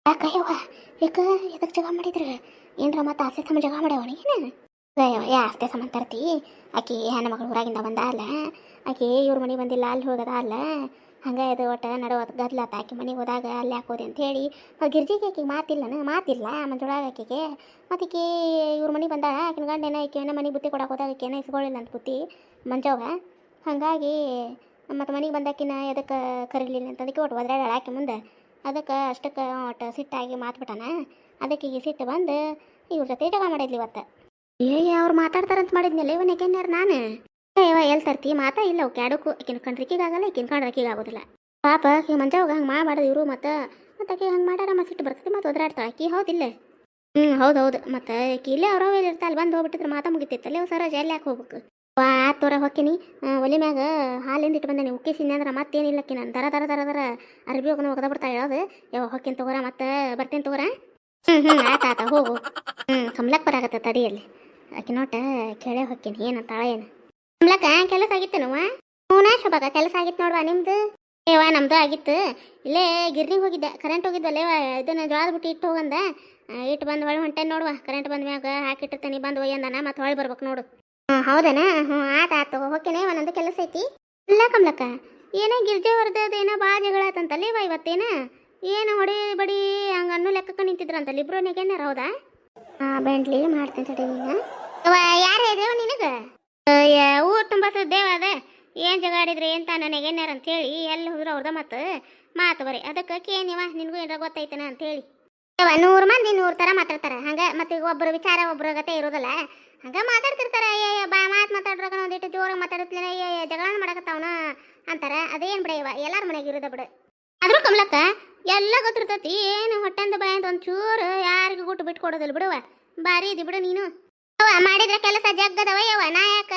ಯಾಕಯ್ಯವ್ವ ಎದಕ್ಕೆ ಜಗಳ ಮಾಡಿದ್ರೆ ಏನರ ಮತ್ತೆ ಆಸೆ ಸಮ ಜಗಳ ಮಾಡ್ಯಾವಣ ಏನು ಯಾ ಆಸ್ತೆ ಸಮ ತರ್ತಿ ಆಕಿ ಹೆಣ್ಣು ಮಗಳು ಊರಾಗಿಂದ ಬಂದ ಅಲ್ಲ ಆಕಿ ಇವ್ರ ಮನೆ ಬಂದಿಲ್ಲ ಅಲ್ಲಿ ಹೋಗದ ಅಲ್ಲ ಹಂಗೆ ಇದು ಒಟ್ಟು ನಡುವ ಗದ್ಲಾತ ಆಕಿ ಮನೆಗೆ ಹೋದಾಗ ಅಲ್ಲಿ ಹಾಕೋದೆ ಅಂಥೇಳಿ ಗಿರ್ಜಿಗೆ ಆಕಿಗೆ ಮಾತಿಲ್ಲ ಮಂಜೊಳಗೆ ಆಕಿಗೆ ಮತ್ತು ಈಕಿ ಇವ್ರ ಮನೆಗೆ ಬಂದಾಳ ಆಕಿನ ಗಂಡೇನ ಈಕೆನ ಮನೆಗೆ ಬುತ್ತಿ ಕೊಡಕ್ಕೆ ಹೋದಾಗ ಈಕೆನ ಇಸ್ಕೊಳ್ಳಿಲ್ಲ ಅಂತ ಬುತ್ತಿ ಮಂಜವ್ವ ಹಾಗಾಗಿ ಮತ್ತು ಮನೆಗೆ ಬಂದಾಕಿನ ಎದಕ್ಕೆ ಕರೀಲಿಲ್ಲ ಅಂತ ಅದಕ್ಕೆ ಒಟ್ಟು ಒದ್ರಾಡಾಳ ಆಕೆ ಮುಂದೆ ಅದಕ್ಕೆ ಅಷ್ಟಕ್ಕೆ ಒಟ್ಟು ಸಿಟ್ಟಾಗಿ ಮಾತ್ಬಿಟ್ಟಾನ ಅದಕ್ಕೆ ಈಗ ಸಿಟ್ಟು ಬಂದು ಇವ್ರ ಜೊತೆ ಜಗಳ ಮಾಡಿದ್ಲಿ ಇವತ್ತು ಅವ್ರು ಮಾತಾಡ್ತಾರಂತ ಮಾಡಿದ್ನಲ್ಲ ಇವನಿಗೆನ್ಯಾರು ನಾನು ಎಲ್ಲಿ ತರ್ತಿ ಮಾತಾ ಇಲ್ಲ ಅವು ಕ್ಯಾಡಕ್ಕೂ ಆಕಿನ ಕಂಡ್ರಿಕಿಗಾಗಲ್ಲ ಈಕಿನ ಕಂಡ್ರಕಿಗೆ ಆಗೋದಿಲ್ಲ ಪಾಪ ಆಕೆ ಮಂಜಾವಾಗ ಹಂಗೆ ಮಾಡಬಾರ್ದು ಇವರು ಮತ್ತು ಆಕೆ ಹಂಗೆ ಮಾಡ್ಯಾರ ಮತ್ತೆ ಸಿಟ್ಟು ಬರ್ತದೆ ಮತ್ತು ಒದ್ರಾಡ್ತಾಳೆ ಆಕಿ ಹೌದಿಲ್ಲ ಹೌದು ಮತ್ತು ಆಕಿ ಇಲ್ಲೇ ಅವ್ರವ ಇರ್ತಾಳೆ ಬಂದು ಹೋಗ್ಬಿಟ್ಟಿದ್ರೆ ಮಾತಾ ಮುಗಿತಿತ್ತಲ್ಲ ಸರೋಜ ಎಲ್ಲಿ ಯಾಕೆ ಹೋಗ್ಬೇಕು ಆತೋರ ಹೊಕ್ಕಿನಿ ಒಲಿ ಮ್ಯಾಗ ಹಾಲಿಂದ ಇಟ್ಟು ಬಂದೇನಿ ಉಕ್ಕಿಸಿನಿ ಅಂದ್ರೆ ಮತ್ತೇನಿಲ್ಲಕ್ಕಿ ನಾನು ದರ ದರ ದರ ದರ ಅರ್ಬಿ ಹೋಗೋಣ ಒಗದ ಬಿಡ್ತಾ ಹೇಳೋದು ಯಾವ ಹೊಕ್ಕಿನ ತಗೋರ ಮತ್ತೆ ಬರ್ತೀನಿ ತಗೋರ. ಆತ ಹೋಗು. ಕಮ್ಲಕ್ ಬರಾಕತ್ತ ತಡಿಯಲ್ಲಿ ಆಕೆ ನೋಟ ಕೇಳೇ ಹೊಕ್ಕಿನಿ ಏನಂತಾಳ ಏನು. ಕಮ್ಲಕ್ಕ ಕೆಲಸ ಆಗಿತ್ತೇನವ್ವ? ಹ್ಞೂ ಶೋಭಾಗ ಕೆಲಸ ಆಗಿತ್ತು ನೋಡ್ವಾ ನಿಮ್ದು. ಏವ ನಮ್ದು ಆಗಿತ್ತು. ಇಲ್ಲೇ ಗಿರ್ನಿಗೆ ಹೋಗಿದ್ದೆ, ಕರೆಂಟ್ ಹೋಗಿದ್ದಲ್ಲೇವ ಇದನ್ನ ಜೋಳದ ಬಿಟ್ಟು ಇಟ್ಟು ಹೋಗಂದ. ಇಟ್ಟು ಬಂದು ಹೊಳ್ಳಿ ಹೊಂಟೇನು ನೋಡುವ, ಕರೆಂಟ್ ಬಂದ ಮ್ಯಾಗ ಹಾಕಿಟ್ಟಿರ್ತೀನಿ ಬಂದು ಒಯ್ಯಂದಾನ ಮತ್ತೆ ಹೊಳ್ಳಿ ಬರ್ಬೇಕು ನೋಡು. ಹೌದನ? ಆತು ಹೋಗ್ತೇನೆ ಒಂದೊಂದು ಕೆಲಸ ಐತಿ. ಇಲ್ಲ ಕಮ್ಲಕ್ಕ ಏನೋ ಗಿರ್ಜೆ ಹೊರದದು ಏನೋ ಭಾಳ ಜಗಳ ಆತಂತಲ್ಲೇವ ಇವತ್ತೇನ ಏನು ಹೊಡಿ ಬಡಿ ಹಂಗೆ ಅನ್ನೋ ಲೆಕ್ಕಕ್ಕೆ ನಿಂತಿದ್ರಂತಲ್ಲ ಇಬ್ರು ನೆಗೆನಾರ ಹೌದಾ? ಬೆಂಡ್ಲಿ ಮಾಡ್ತೇನೆ ತಡಿ ನೀನು. ಯಾರು ಇದೇವ ನಿನಗೆ? ಊರು ತುಂಬ ದೇವ ಅದ ಏನು ಜಗಳ ಆಡಿದ್ರೆ ಏನು ತಾನು ನೆಗೆನಾರ ಅಂತೇಳಿ ಎಲ್ಲಿ ಹೋದ್ರು ಅವ್ರದ ಮಾತು ಬರೀ ಅದಕ್ಕೆ ಕೇನಿವ ನಿನಗೂ ಏನಾರ ಗೊತ್ತೈತನ ಅಂತೇಳಿ. 100 ಮಂದಿ 100 ಥರ ಮಾತಾಡ್ತಾರೆ ಹಂಗೆ. ಮತ್ತೆ ಈಗ ಒಬ್ಬರು ವಿಚಾರ ಒಬ್ಬರ ಗತೆ ಇರೋದಲ್ಲ ಹಂಗೆ ಮಾತಾಡ್ತಿರ್ತಾರೆ. ಮಾತಾಡ್ರಾಗ ಒಂದಿಟ್ಟು ಜೋರಾಗಿ ಮಾತಾಡುತ್ತಲೇ ಜಗಳ ಮಾಡಕತ್ತಾವನ ಅಂತಾರೆ. ಅದೇನು ಬಿಡ ಎಲ್ಲಾರ ಮನೆಗೆ ಇರೋದ ಬಿಡು. ಆದ್ರೂ ಕಮ್ಲಕ್ಕ ಎಲ್ಲ ಗೊತ್ತಿರ್ತೈತಿ ಏನು ಹೊಟ್ಟೆಂದ ಬಾಯಂದ ಒಂಚೂರು ಯಾರಿಗೂ ಗುಟ್ಟು ಬಿಟ್ಟು ಕೊಡೋದಿಲ್ಲ ಬಿಡುವ. ಬಾರಿ ಇದಿ ಬಿಡು ನೀನು. ಮಾಡಿದ್ರೆ ಕೆಲಸ ಜಗ್ಗದವ ಯವ ನಾ ಯಾಕ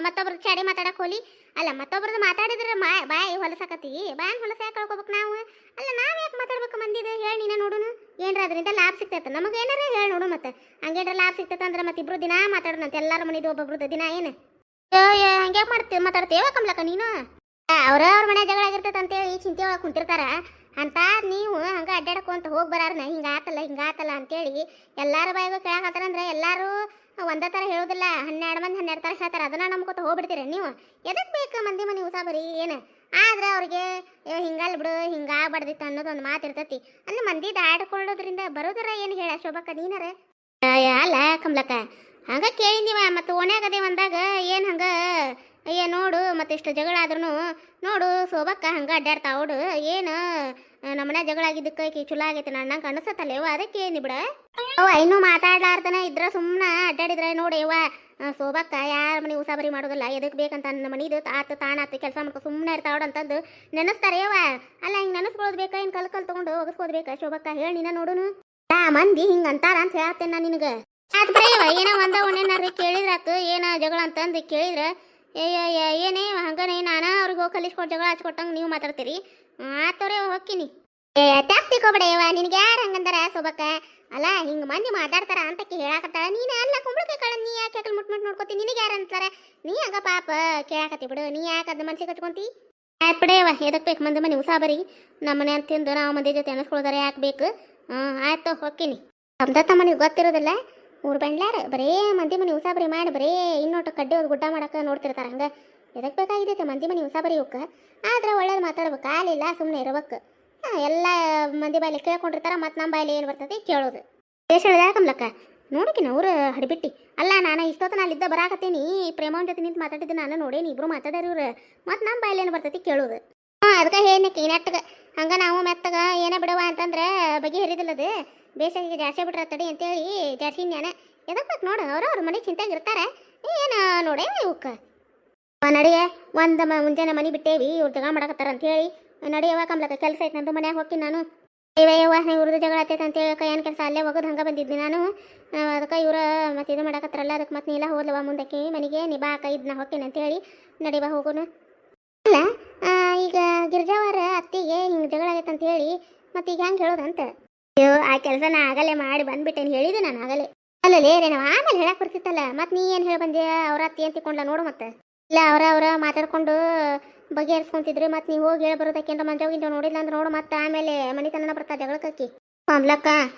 ಮತ್ತೊಬ್ರ ಚಾಡಿ ಮಾತಾಡಕ್ ಹೋಲಿ. ಅಲ್ಲ ಮತ್ತೊಬ್ರದ್ದು ಮಾತಾಡಿದ್ರೆ ಬಾಯಿ ಹೊಲಸಾಕತಿ ಬಾಯನ್ ಹೊಲಸ ಯಾಕೆ ಕಳ್ಕೊಬೇಕು ನಾವು? ಅಲ್ಲ ನಾವ್ ಯಾಕೆ ಮಾತಾಡ್ಬೇಕು ಮಂದಿದ ಹೇಳಿ ನೀನ ನೋಡುನು. ಏನ್ರ ಅದರಿಂದ ಲಾಭ ಸಿಗ್ತೈತೆ ನಮಗೆ ಏನಾರ ಹೇಳಿ ನೋಡು. ಮತ್ತೆ ಹಂಗೇನ್ರ ಲಾಭ ಸಿಗ್ತೈತೆ ಅಂದ್ರೆ ಮತ್ತೆ ಇಬ್ರು ದಿನ ಮಾತಾಡೋಣಂತ ಎಲ್ಲಾರ ಮನಿದು ಒಬ್ಬೊಬ್ರದ್ದು ದಿನ ಏನು ಹಂಗ್ಯಾಕೆ ಮಾತಾಡ್ತೇವ ಕಮ್ಲಕ್ಕ ನೀನು? ಅವ್ರವ್ರ ಮನೆ ಜಗಳ ಆಗಿರ್ತೈತೆ ಅಂತೇಳಿ ಚಿಂತೆ ಒಳಗೆ ಕುಂತಿರ್ತಾರ ಅಂತ ನೀವು ಹಂಗೆ ಅಡ್ಡಾಡ್ಕೊಂತ ಹೋಗಿ ಬರಾರನ ಹಿಂಗಾತಲ್ಲ ಅಂತೇಳಿ ಎಲ್ಲಾರ ಬಾಯಿಗೂ ಕೇಳಾಕತ್ತಾರಂದ್ರೆ ಎಲ್ಲಾರು ಒಂದೇ ಥರ ಹೇಳೋದಿಲ್ಲ. 12 ಮಂದಿ 12 ಥರ ಹೇಳ್ತಾರೆ. ಅದನ್ನ ನಂಬ್ಕೊತ ಹೋಗ್ಬಿಡ್ತೀರ ನೀವು. ಎದಕ್ಕೆ ಬೇಕು ಮಂದಿ ಮನೆ ಉಸಾ ಬರೀ ಏನು? ಆದ್ರೆ ಅವ್ರಿಗೆ ಹಿಂಗಲ್ಲ ಬಿಡು ಹಿಂಗಾಗ್ಬಾರ್ದಿತ್ತು ಅನ್ನೋದು ಒಂದು ಮಾತು ಇರ್ತೈತಿ. ಅಂದ್ರೆ ಮಂದಿ ದಾಡ್ಕೊಳ್ಳೋದ್ರಿಂದ ಬರೋದರ ಏನು ಹೇಳ ಶೋಭಕ್ಕ ನೀನಾರ? ಅಲ್ಲ ಕಮ್ಲಕ್ಕ ಹಂಗೆ ಕೇಳಿದೀವ ಮತ್ತು ಓಣ್ಯಾಗದೆ ಅಂದಾಗ ಏನು ಹಂಗೆ ನೋಡು ಮತ್ತೆ ಇಷ್ಟು ಜಗಳ ಆದ್ರೂ ನೋಡು ಶೋಭಕ್ಕ ಹಂಗೆ ಅಡ್ಡಾಡ್ತಾವಡು ಏನು ನಮ್ಮನೆ ಜಗಳ ಆಗಿದ್ದಕ್ಕೆ ಕಿ ಚಲೋ ಆಗೈತೆ ನಂಗೆ ಅನಿಸತ್ತಲ್ಲೇವ ಅದಕ್ಕೆ ಏನಿ ಬಿಡ. ಇನ್ನೂ ಮಾತಾಡ್ಲಾರ್ದನ ಇದ್ರ ಸುಮ್ಮನೆ ಅಡ್ಡಾಡಿದ್ರೆ ನೋಡೇವ ಶೋಭಕ್ಕ ಯಾರ ಮನೆ ಉಸಾಬರಿ ಮಾಡೋದಿಲ್ಲ. ಎದಕ್ಕೆ ಬೇಕಂತ ನನ್ನ ಮನಿದು ತಾಣಾತು ಕೆಲಸ ಮಾಡ್ಕೊ ಸುಮ್ಮನೆ ಇರ್ತಾವಡಂತಂದು ನೆನೆಸ್ತಾರೇವ. ಅಲ್ಲ ಹಿಂಗೆ ನೆನೆಸ್ಕೊಳ್ಳೋದು ಬೇಕಾ ಇನ್ನು ಕಲ್ ತೊಗೊಂಡು ಒಗಸ್ಕೋದು ಬೇಕಾ ಶೋಭಕ್ಕ ಹೇಳಿ ನೀನ ನೋಡುನು. ಮಂದಿ ಹಿಂಗೆ ಅಂತಾರ ಅಂತ ಹೇಳ್ತೇನೆ ನಾನು ನಿನಗೆ. ಅದು ಬರೀವ ಏನೋ ಒಂದೇನಾರು ಕೇಳಿದ್ರಾತು ಏನ ಜಗಳ ಅಂತಂದು ಕೇಳಿದ್ರೆ ಏನೇ ಹಂಗನೇ ನಾನು ಅವ್ರಿಗೆ ಹೋಗಿ ಕಲಿಸ್ಕೊಟ್ಟು ಜಗಳ ಹಚ್ಕೊಟ್ಟಂಗೆ ನೀವು ಮಾತಾಡ್ತೀರಿ. ಆತವ್ರೆ ಹೋಗ್ತೀನಿ. ಟ್ಯಾಕ್ ತಿಕೋಬೇಡವ ನಿನಗೆ ಯಾರು ಹಂಗಂದಾರ ಶೋಭಕ್ಕ? ಅಲ್ಲ ಹಿಂಗೆ ಮಂದಿ ಮಾತಾಡ್ತಾರ ಅಂತಕ್ಕೆ ಹೇಳಾಕತ್ತಾಳ ನೀನು. ಅಲ್ಲ ಕುಂಬಳಕಾಯಿ ಕಾಳ ನೀ ಯಾಕೆ ಯಾಕೆ ಮುಟ್ ನೋಡ್ಕೊತಿ? ನಿನಗೆ ಯಾರು ಅಂತಾರೆ? ನೀ ಹಂಗ ಪಾಪ ಕೇಳಾಕತ್ತಿ ಬಿಡು. ನೀ ಯಾಕೆ ಅದ್ ಮನ್ಸಿಗೆ ಕಟ್ಕೊಂತಿ? ಆಯ್ತು ಬಿಡೇವ ಎದಕ್ಕೆ ಬೇಕು ಮಂದಿ ಮನೆ ಉಸಾಬರಿ ನಮ್ಮನೆ ಅಂತಂದು ನಾವು ಮಂದಿ ಜೊತೆ ಅನಿಸ್ಕೊಳ್ದಾರೆ ಯಾಕೆ ಬೇಕು? ಆಯ್ತು ಹೋಗ್ತೀನಿ. ನಮ್ದತ್ತ ಮನೆಗೆ ಗೊತ್ತಿರೋದಿಲ್ಲ ಊರು ಬಂಡ್ಲಾರ ಬರೇ ಮಂದಿ ಮನೆ ಉಸಾಬರಿ ಮಾಡಿ ಬರೇ ಇನ್ನೊಟ್ಟು ಕಡ್ಡಿ ಹೋದ್ ಗುಡ್ಡ ಮಾಡಕ್ಕೆ ನೋಡ್ತಿರ್ತಾರೆ. ಹಂಗೆ ಎದಕ್ಕೆ ಬೇಕಾಗಿದ್ದೈತೆ ಮಂದಿ ಮನೆ ಉಸಾಬರಿ ಇವಕ್ಕೆ? ಆದ್ರೆ ಒಳ್ಳೇದು ಮಾತಾಡ್ಬೇಕು ಕಾಲಿಲ್ಲ ಸುಮ್ಮನೆ ಇರ್ಬೇಕು. ಎಲ್ಲ ಮಂದಿ ಬಾಯಲ್ಲಿ ಕೇಳ್ಕೊಂಡಿರ್ತಾರೆ ಮತ್ತು ನಮ್ಮ ಬಾಯಲ್ಲಿ ಏನು ಬರ್ತೈತಿ ಕೇಳೋದು. ದೇಶ ಕಮ್ಲಕ್ಕ ನೋಡಕಿನ ಅವ್ರು ಹಡಿಬಿಟ್ಟು. ಅಲ್ಲ ನಾನು ಇಷ್ಟೊತ್ತು ಅಲ್ಲಿದ್ದ ಬರಾಕತ್ತೀನಿ ಪ್ರೇಮವನ ಜೊತೆ ನಿಂತು ಮಾತಾಡಿದ್ದು ನಾನು ನೋಡೇನಿ ಇಬ್ರು ಮಾತಾಡ್ಯಾರ ಇವ್ರು ಮತ್ತು ನಮ್ಮ ಬಾಯಲ್ಲಿ ಏನು ಬರ್ತೈತಿ ಕೇಳೋದು. ಅದಕ್ಕೆ ಏನಕ್ಕೆ ನೆಟ್ಟಗೆ ಹಂಗೆ ನಾವು ಮೆತ್ತಗ ಏನೇ ಬಿಡವ ಅಂತಂದ್ರೆ ಬಗೆಹರಿದಿಲ್ಲದು. ಬೇಸಿಗೆ ಜಾಸ್ತಿ ಬಿಟ್ರೆ ತಡಿ ಅಂತೇಳಿ ಜಾಸ್ತಿನ್ಯಾನ ಎದಕ್ಕೆ ಬೇಕು ನೋಡು. ಅವ್ರ ಮನೆ ಚಿಂತೆಗೆ ಇರ್ತಾರೆ ಏನು ನೋಡೇ ಇವಕ್ಕೆ ನಡಿಗೆ ಒಂದು ಮುಂಜಾನೆ ಮನೆ ಬಿಟ್ಟೇವಿ ಇವ್ರು ಜಗಳ ಮಾಡಕತ್ತಾರ ಅಂತೇಳಿ ನಡಿಯವ ಕಮ್ಲಕ್ಕ ಕೆಲಸ ಐತೆ ನಂದು ಮನ್ಯಾಗ ಹೋಗ್ತೀನಿ ನಾನು. ಇವ್ವ ಇವ್ರದ್ದು ಜಗಳ ಆತೈತೆ ಅಂತೇಳಿ ಏನು ಕೆಲಸ ಅಲ್ಲೇ ಹೋಗೋದು ಹಂಗೆ ಬಂದಿದ್ದೆ ನಾನು. ಅದಕ್ಕೆ ಇವ್ರು ಮತ್ತೆ ಇದು ಮಾಡಕತ್ತಾರಲ್ಲ ಅದಕ್ಕೆ ಮತ್ತೆ ನೀಲ ಹೋದ್ಲವ ಮುಂದಕ್ಕೆ ಮನೆಗೆ ನೀ ಬಾ ಇದನ್ನ ಹೋಗ್ತೀನಿ ಅಂತೇಳಿ ನಡಿವ ಹೋಗೋನು. ಅಲ್ಲ ಈಗ ಗಿರ್ಜಾವರ ಅತ್ತಿಗೆ ಹಿಂಗೆ ಜಗಳ ಆಗೈತೆ ಅಂತ ಹೇಳಿ ಮತ್ತೆ ಈಗ ಹೆಂಗೆ ಹೇಳೋದಂತ? ಅಯ್ಯೋ ಆ ಕೆಲಸ ನಾ ಆಗಲೇ ಮಾಡಿ ಬಂದ್ಬಿಟ್ಟೇನು ಹೇಳಿದೆ ನಾನು ಆಗಲೇ. ಅಲ್ಲೇ ನಾವು ಆಮೇಲೆ ಹೇಳಕ್ಕೆ ಬರ್ತಿತ್ತಲ್ಲ ಮತ್ತೆ ನೀ ಏನು ಹೇಳಿ ಬಂದೆ ಅವ್ರ ಅತ್ತಿ ಅಂತ ತಿಳ್ಕೊಂಡ್ಲ ನೋಡು. ಮತ್ತೆ ಇಲ್ಲ ಅವರ ಮಾತಾಡ್ಕೊಂಡು ಬಗೆಹರಿಸ್ಕೊಂತಿದ್ರಿ ಮತ್ತೆ ನೀವು ಹೋಗಿ ಹೇಳಿ ಬರೋದಕ್ಕೆಂತ ಮಂಜಾಗಿಂತ ನೋಡಿಲ್ಲ ಅಂದ್ರೆ ನೋಡು ಮತ್ತೆ ಆಮೇಲೆ ಮನಿತನ ಬರ್ತಾ ಜಗಳಕ್ಕಿ. ಕಮ್ಲಕ್ಕ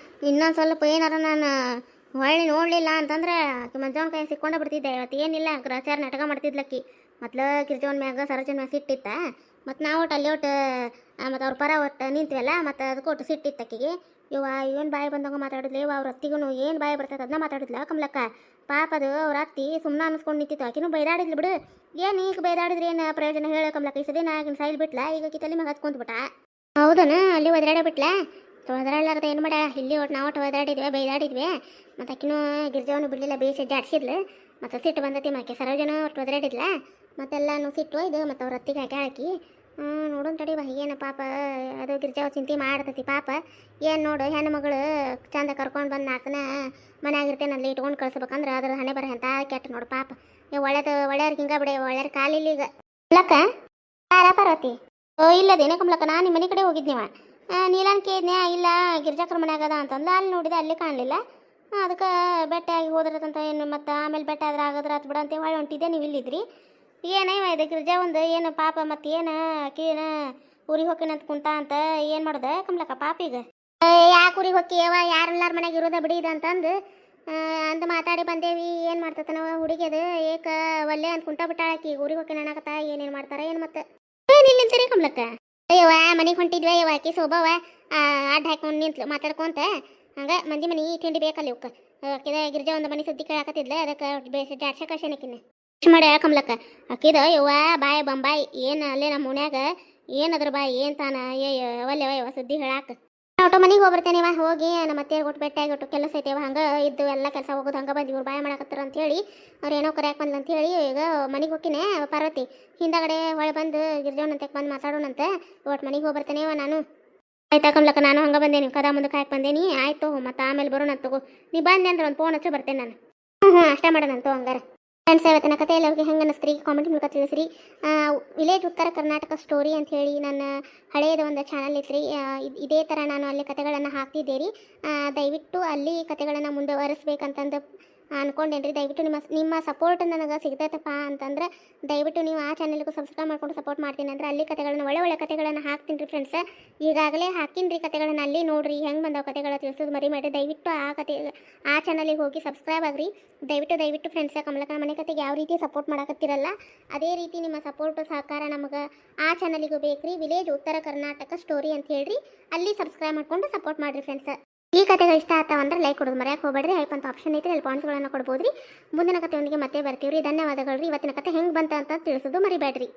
ಇನ್ನೊಂದು ಸ್ವಲ್ಪ ಏನಾರ ನಾನು ಹೊಳ್ಳಿ ನೋಡಲಿಲ್ಲ ಅಂತಂದ್ರೆ ಮಂಜವನ ಕೈ ಸಿಕ್ಕೊಂಡ ಬಿಡ್ತಿದ್ದೆ. ಇವತ್ತು ಏನಿಲ್ಲ ಗ್ರಹಚಾರ ನಾಟಕ ಮಾಡ್ತಿದ್ಲಕ್ಕಿ. ಮೊದ್ಲು ಗಿರ್ಜವನ ಮ್ಯಾಗ ಸರೋಜನ ಮ್ಯಾಗ ಸಿಟ್ಟಿತ್ತ ಮತ್ತು ನಾವು ಒಟ್ಟು ಅಲ್ಲಿ ಒಟ್ಟು ಮತ್ತು ಅವ್ರ ಪರ ಒಟ್ಟು ನಿಂತೀವಲ್ಲ ಮತ್ತು ಅದಕ್ಕೆ ಒಟ್ಟು ಸಿಟ್ಟಿತ್ತಕ್ಕಿಗೆ. ಇವ ಏನು ಬಾಯಿ ಬಂದಂಗೆ ಮಾತಾಡಿದ್ಲಿ ಇವ ಅವ್ರ ಅತ್ತಿಗೂ ಏನು ಬಾಯಿ ಬರ್ತೈತೆ ಅದನ್ನ ಮಾತಾಡಿದ್ಲ ಕಮ್ಲಕ್ಕ. ಪಾಪ ಅದು ಅವ್ರ ಅತ್ತಿ ಸುಮ್ಮನೆ ಅನ್ಸ್ಕೊಂಡು ನಿಂತಿತ್ತು. ಆಕಿನೂ ಬೈದಾಡಿದ್ಲು ಬಿಡು. ಏನು ಈಗ ಬೈದಾಡಿದ್ರೆ ಏನು ಪ್ರಯೋಜನ ಹೇಳ ಕಮ್ಲಕ್ಕ? ಈ ಸದಿನ ಆಗಿನ ಸೈಲ್ ಬಿಟ್ಲ ಈಗ ಕಿತ್ತಲ್ಲಿ ಮ್ಯಾಗ ಹತ್ಕೊಂಡ್ಬಿಟ್ಟ. ಹೌದನ ಅಲ್ಲಿ ಒದರಾಡೇ ಬಿಟ್ಲ? ಒದರಾಡ್ಲಾರ್ದ ಏನು ಮಾಡ್ಯಾಳ? ಇಲ್ಲಿ ಒಟ್ಟು ನಾವು ಒಟ್ಟು ಒದರಾಡಿದ್ವಿ ಬೈದಾಡಿದ್ವಿ ಮತ್ತು ಆಕಿನೂ ಗಿರ್ಜವನು ಬಿಡಲಿಲ್ಲ ಬೇಸಿ ಜಾಡ್ಸಿದ್ಲು. ಮತ್ತು ಸಿಟ್ಟು ಬಂದತಿ ಮಾಕೆ ಸರೋಜನ ಒಟ್ಟು ಒದರಾಡಿದ್ಲ ಮತ್ತೆಲ್ಲನೂ ಸಿಟ್ಟು ಒಯ್ದು ಮತ್ತು ಅವ್ರ ಅತ್ತಿಗೆ ಹಾಕಿ ನೋಡೋಣ ತಡಿ ಬಾ ಏನು ಪಾಪ ಅದು ಗಿರ್ಜಾವ ಚಿಂತೆ ಮಾಡ್ತತಿ ಪಾಪ. ಏನು ನೋಡು ಹೆಣ್ಣು ಮಗಳು ಚಂದ ಕರ್ಕೊಂಡು ಬಂದು ನಾಲ್ಕನ ಮನೆ ಆಗಿರ್ತೇನೆ ಅಲ್ಲಿ ಇಟ್ಕೊಂಡು ಕಳ್ಸ್ಬೇಕಂದ್ರೆ ಅದ್ರ ಹಣೆ ಬರ ಅಂತ ಕೆಟ್ಟ ನೋಡು ಪಾಪ. ಒಳ್ಳೆಯವ್ರಿಗೆ ಹಿಂಗ ಬಿಡೆ ಒಳ್ಳೆಯವ್ರ ಕಾಲಿಲ್ಲ ಈಗ ಕಮಲಕ್ಕ ಯಾರ ಪಾರ್ವತಿ ಓ ಇಲ್ಲದೇನೆ ಕಮಲಕ್ಕ ನಾನು ನಿಮ್ಮ ಮನೆ ಕಡೆ ಹೋಗಿದ್ನಿವ ನೀಲಾನ್ ಕೇದ್ನೆ ಇಲ್ಲ ಗಿರ್ಜಾಕರ ಮನ್ಯಾಗ ಅದ ಅಂತಂದು ಅಲ್ಲಿ ನೋಡಿದೆ ಅಲ್ಲಿ ಕಾಣಲಿಲ್ಲ ಅದಕ್ಕೆ ಬೆಟ್ಟ ಆಗಿ ಹೋದ್ರತಂತ ಏನು ಮತ್ತು ಆಮೇಲೆ ಬೆಟ್ಟ ಆದ್ರೆ ಆಗದ್ರ ಆತು ಬಿಡ ಅಂತ ಹೊಳ್ಳಿ ಹೊಂಟಿದ್ದೆ ನೀವು ಇಲ್ಲಿದ್ರಿ ಏನೇವ ಇದು ಗಿರ್ಜಾ ಒಂದು ಏನು ಪಾಪ ಮತ್ತು ಏನು ಆಕಿನ ಊರಿಗೆ ಹೋಗ್ತೀನಿ ಅಂತ ಕುಂತ ಅಂತ ಏನು ಮಾಡೋದು ಕಮಲಕ್ಕ ಪಾಪ ಈಗ ಯಾಕೆ ಊರಿಗೆ ಹೋಗ್ತೀಯವ ಯಾರೆಲ್ಲಾರ ಮನೆಗೆ ಇರೋದ ಬಿಡಿದ ಅಂತಂದು ಅಂತ ಮಾತಾಡಿ ಬಂದೇವಿ ಏನು ಮಾಡ್ತತ ನಾವು ಹುಡುಗಿಯದು ಏಕ ಒಲ್ಲೆ ಅಂತ ಕುಂಟ ಬಿಟ್ಟಾಳಕಿ ಊರಿಗೆ ಹೋಗ್ತೀನಿ ಅನ್ನಕತ್ತ ಏನೇನು ಮಾಡ್ತಾರ ಏನು ಮತ್ತೆ ಏನಿಲ್ಲ ನಿಂತೀರಿ ಕಮಲಕ್ಕ ಅಯ್ಯವ್ವ ಮನೆಗೆ ಹೊಂಟಿದ್ವಿ ಅಯ್ಯವ ಆಕಿ ಸೋಬವ ಅಡ್ಡ ಹಾಕೊಂಡು ನಿಂತ್ಲು ಮಾತಾಡ್ಕೊಂತ ಹಂಗೆ ಮಂದಿ ಮನೆ ತಿಂಡಿ ಬೇಕಲ್ಲ ಇವಕ್ಕೆ ಆಕಿದ ಗಿರ್ಜಾ ಒಂದು ಮನೆ ಸುದ್ದಿ ಕೇಳಾಕತ್ತಿದ್ಲೆ ಅದಕ್ಕೆ ಜಾಡ್ಸ ಕಳ್ಸೇನಕಿನ್ನ ಮಾಡಿ ಕಮಲಕ್ಕ ಆಕಿದ ಯವ್ವ ಬಾಯ್ ಬಂಬಾಯ್ ಏನು ಅಲ್ಲೇ ನಮ್ಮ ಮನ್ಯಾಗ ಏನದ್ರ ಬಾಯ್ ಏನು ತಾನ ಒಲ್ಲೆ ಯವ್ವ ಸುದ್ದಿ ಹೇಳಾಕ ಆಟೋ ಮನೆಗೆ ಹೋಗ್ಬರ್ತೇನೆವ ಹೋಗಿ ನಮ್ಮ ಮತ್ತೆ ಕೊಟ್ಟು ಬೆಟ್ಟಾಗಿ ಒಟ್ಟು ಕೆಲಸ ಐತೆವ ಹಂಗೆ ಇದ್ದು ಎಲ್ಲ ಕೆಲಸ ಹೋಗೋದು ಹಂಗೆ ಬಂದು ಇವ್ರು ಬಾಯ ಮಾಡಕತ್ತಾರ ಅಂತೇಳಿ ಅವ್ರು ಏನೋ ಕರೆಯಾಕೆ ಬಂದು ಅಂತೇಳಿ ಈಗ ಮನೆಗೆ ಹೋಗ್ತೀನಿ ಪಾರ್ವತಿ ಹಿಂದಗಡೆ ಹೊಳೆ ಬಂದು ಗಿರ್ಜವನಂತೆ ಬಂದು ಮಾತಾಡೋಣಂತೆ ಒಟ್ಟು ಮನೆಗೆ ಹೋಗ್ಬರ್ತೇನೆವ ನಾನು ಆಯ್ತಾ ಕಮಲಕ್ಕ ನಾನು ಹಂಗೆ ಬಂದೇನಿ ಕದಾ ಮುಂದಕ್ಕೆ ಹಾಕಿ ಬಂದೇನಿ ಆಯ್ತು ಮತ್ತು ಆಮೇಲೆ ಬರೋಣ ತಗೋ ನೀ ಬಂದೆ ಅಂದ್ರೆ ಒಂದು ಫೋನ್ ಹಚ್ಚಿ ಬರ್ತೇನೆ ನಾನು ಹ್ಞೂ ಅಷ್ಟೇ ಮಾಡೋಣಂತ ಹಂಗಾರೆ ಫ್ರೆಂಡ್ಸ್ ಇವತ್ತಿನ ಕಥೆಯಲ್ಲಿ ಅವ್ರಿಗೆ ಹೆಂಗೆ ಅನ್ನಿಸ್ತ್ರಿ ಕಾಮೆಂಟ್ ಮೂಲಕ ತಿಳಿಸ್ರಿ ವಿಲೇಜ್ ಉತ್ತರ ಕರ್ನಾಟಕ ಸ್ಟೋರಿ ಅಂತ ಹೇಳಿ ನನ್ನ ಹಳೆಯದ ಒಂದು ಚಾನಲ್ ಇತ್ತು ಇದೇ ಥರ ನಾನು ಅಲ್ಲಿ ಕಥೆಗಳನ್ನು ಹಾಕ್ತಿದ್ದೆ ರೀ ದಯವಿಟ್ಟು ಅಲ್ಲಿ ಕಥೆಗಳನ್ನು ಮುಂದುವರಿಸ್ಬೇಕಂತಂದು ಅನ್ಕೊಂಡೇನ್ರಿ ದಯವಿಟ್ಟು ನಿಮ್ಮ ಸಪೋರ್ಟ್ ನನಗೆ ಸಿಗ್ತೈತಪ್ಪ ಅಂತಂದ್ರೆ ದಯವಿಟ್ಟು ನೀವು ಆ ಚಾನಲ್ಗೂ ಸಬ್ಸ್ಕ್ರೈಬ್ ಮಾಡ್ಕೊಂಡು ಸಪೋರ್ಟ್ ಮಾಡ್ತೀನಿ ಅಂದ್ರೆ ಅಲ್ಲಿ ಕಥೆಗಳನ್ನು ಒಳ್ಳೆ ಕಥೆಗಳನ್ನು ಹಾಕ್ತೀನಿ ರೀ ಫ್ರೆಂಡ್ಸ್ ಈಗಾಗಲೇ ಹಾಕಿನಿ ರೀ ಕಥೆಗಳನ್ನು ಅಲ್ಲಿ ನೋಡ್ರಿ ಹೆಂಗೆ ಬಂದವು ಕಥೆಗಳ ತಿಳಿಸೋದು ಮರಿ ಮಾಡಿ ದಯವಿಟ್ಟು ಆ ಚಾನಲಿಗೆ ಹೋಗಿ ಸಬ್ಸ್ಕ್ರೈಬ್ ಆಗ್ರಿ ದಯವಿಟ್ಟು ಫ್ರೆಂಡ್ಸ್ ಕಮಲಕ್ಕ ಮನೆ ಕತೆಗೆ ಯಾವ ರೀತಿ ಸಪೋರ್ಟ್ ಮಾಡಕತ್ತಿರಲ್ಲ ಅದೇ ರೀತಿ ನಿಮ್ಮ ಸಪೋರ್ಟ್ ಸಹಕಾರ ನಮಗೆ ಆ ಚಾನಲಿಗೂ ಬೇಕ್ರಿ ವಿಲೇಜ್ ಉತ್ತರ ಕರ್ನಾಟಕ ಸ್ಟೋರಿ ಅಂತ ಹೇಳ್ರಿ ಅಲ್ಲಿ ಸಬ್ಸ್ಕ್ರೈಬ್ ಮಾಡ್ಕೊಂಡು ಸಪೋರ್ಟ್ ಮಾಡಿರಿ ಫ್ರೆಂಡ್ಸ್ ಈ ಕಥೆಗಳು ಇಷ್ಟ ಆಗ್ತಾವಂದ್ರೆ ಲೈಕ್ ಕೊಡೋದು ಮರ್ಯಾಕೆ ಹೋಗ್ಬೇಡ್ರಿ ಹೈಪ್ ಅಂತ ಆಪ್ಷನ್ ಐತ್ರಿ ಅಲ್ಲಿ ಪಾಯಿಂಟ್ಸ್ಗಳನ್ನು ಕೊಡ್ಬೋದು ರೀ ಮುಂದಿನ ಕಥೆಯೊಂದಿಗೆ ಮತ್ತೆ ಬರ್ತೀವಿ ರೀ ಧನ್ಯವಾದಗಳು ರೀ ಇವತ್ತಿನ ಕಥೆ ಹೆಂಗೆ ಬಂತ ಅಂತ ತಿಳಿಸೋದು ಮರಿಬೇಡ್ರಿ